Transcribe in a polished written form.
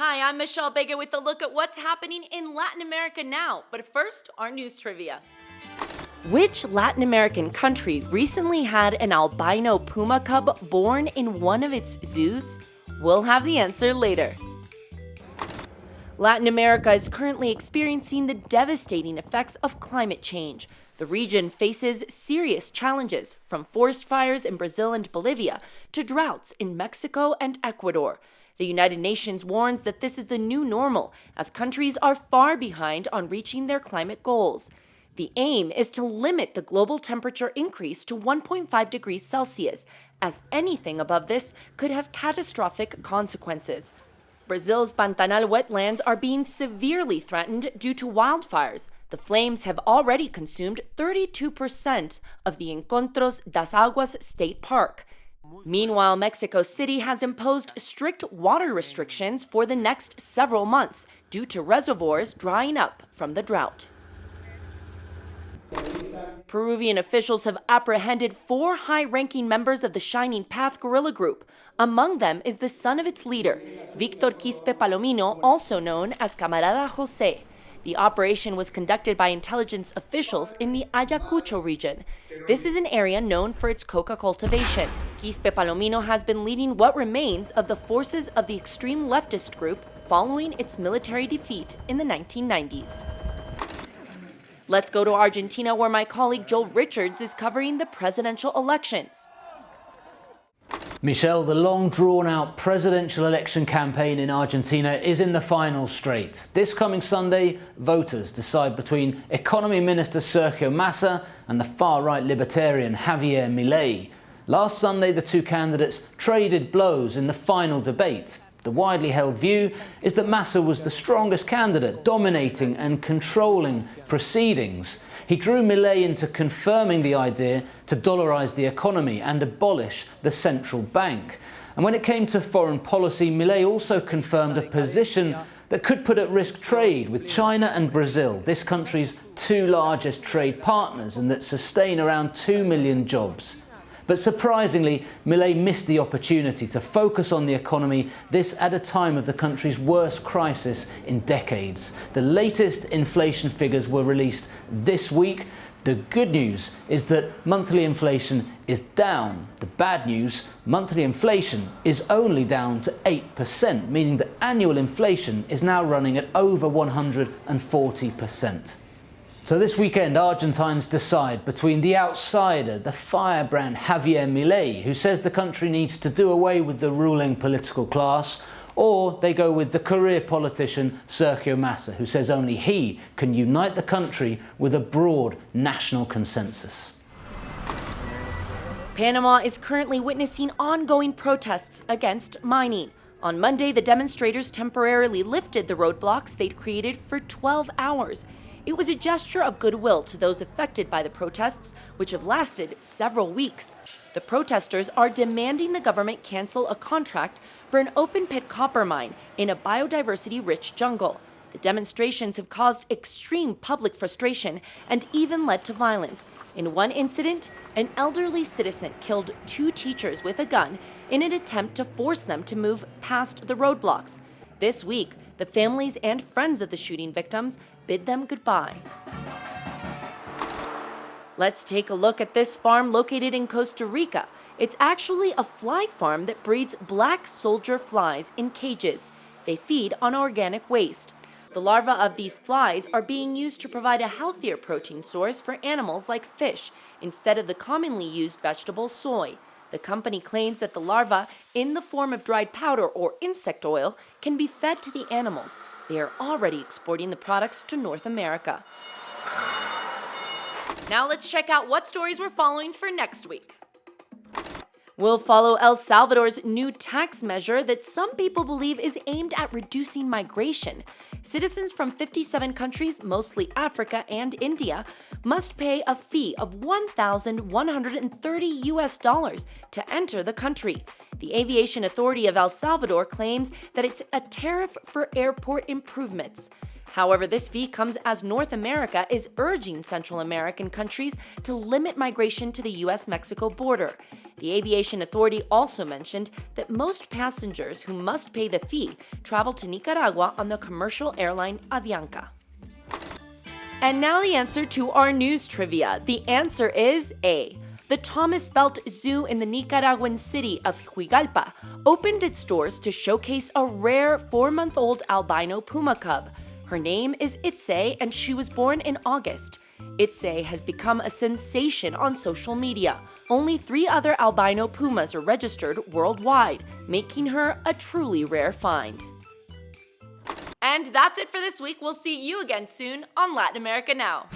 Hi, I'm Michelle Bega with a look at what's happening in Latin America now. But first, our news trivia. Which Latin American country recently had an albino puma cub born in one of its zoos? We'll have the answer later. Latin America is currently experiencing the devastating effects of climate change. The region faces serious challenges, from forest fires in Brazil and Bolivia to droughts in Mexico and Ecuador. The United Nations warns that this is the new normal, as countries are far behind on reaching their climate goals. The aim is to limit the global temperature increase to 1.5 degrees Celsius, as anything above this could have catastrophic consequences. Brazil's Pantanal wetlands are being severely threatened due to wildfires. The flames have already consumed 32% of the Encontros das Aguas State Park. Meanwhile, Mexico City has imposed strict water restrictions for the next several months due to reservoirs drying up from the drought. Peruvian officials have apprehended 4 high-ranking members of the Shining Path guerrilla group. Among them is the son of its leader, Victor Quispe Palomino, also known as Camarada José. The operation was conducted by intelligence officials in the Ayacucho region. This is an area known for its coca cultivation. Quispe Palomino has been leading what remains of the forces of the extreme leftist group following its military defeat in the 1990s. Let's go to Argentina, where my colleague Joel Richards is covering the presidential elections. Michelle, the long drawn-out presidential election campaign in Argentina is in the final straight. This coming Sunday, voters decide between Economy Minister Sergio Massa and the far-right libertarian Javier Milei. Last Sunday, the two candidates traded blows in the final debate. The widely held view is that Massa was the strongest candidate, dominating and controlling proceedings. He drew Milei into confirming the idea to dollarize the economy and abolish the central bank. And when it came to foreign policy, Milei also confirmed a position that could put at risk trade with China and Brazil, this country's 2 largest trade partners, and that sustain around 2 million jobs. But surprisingly, Milei missed the opportunity to focus on the economy, this at a time of the country's worst crisis in decades. The latest inflation figures were released this week. The good news is that monthly inflation is down. The bad news, monthly inflation is only down to 8%, meaning that annual inflation is now running at over 140%. So this weekend, Argentines decide between the outsider, the firebrand Javier Milei, who says the country needs to do away with the ruling political class, or they go with the career politician Sergio Massa, who says only he can unite the country with a broad national consensus. Panama is currently witnessing ongoing protests against mining. On Monday, the demonstrators temporarily lifted the roadblocks they'd created for 12 hours. It was a gesture of goodwill to those affected by the protests, which have lasted several weeks. The protesters are demanding the government cancel a contract for an open-pit copper mine in a biodiversity-rich jungle. The demonstrations have caused extreme public frustration and even led to violence. In one incident, an elderly citizen killed 2 teachers with a gun in an attempt to force them to move past the roadblocks. This week, the families and friends of the shooting victims bid them goodbye. Let's take a look at this farm located in Costa Rica. It's actually a fly farm that breeds black soldier flies in cages. They feed on organic waste. The larvae of these flies are being used to provide a healthier protein source for animals like fish, instead of the commonly used vegetable soy. The company claims that the larvae, in the form of dried powder or insect oil, can be fed to the animals. They are already exporting the products to North America. Now let's check out what stories we're following for next week. We'll follow El Salvador's new tax measure that some people believe is aimed at reducing migration. Citizens from 57 countries, mostly Africa and India, must pay a fee of $1,130 to enter the country. The Aviation Authority of El Salvador claims that it's a tariff for airport improvements. However, this fee comes as North America is urging Central American countries to limit migration to the U.S.-Mexico border. The aviation authority also mentioned that most passengers who must pay the fee travel to Nicaragua on the commercial airline Avianca. And now the answer to our news trivia. The answer is A. The Thomas Belt Zoo in the Nicaraguan city of Huigalpa opened its doors to showcase a rare 4-month-old albino puma cub. Her name is Itse, and she was born in August. Itse has become a sensation on social media. Only 3 other albino pumas are registered worldwide, making her a truly rare find. And that's it for this week. We'll see you again soon on Latin America Now.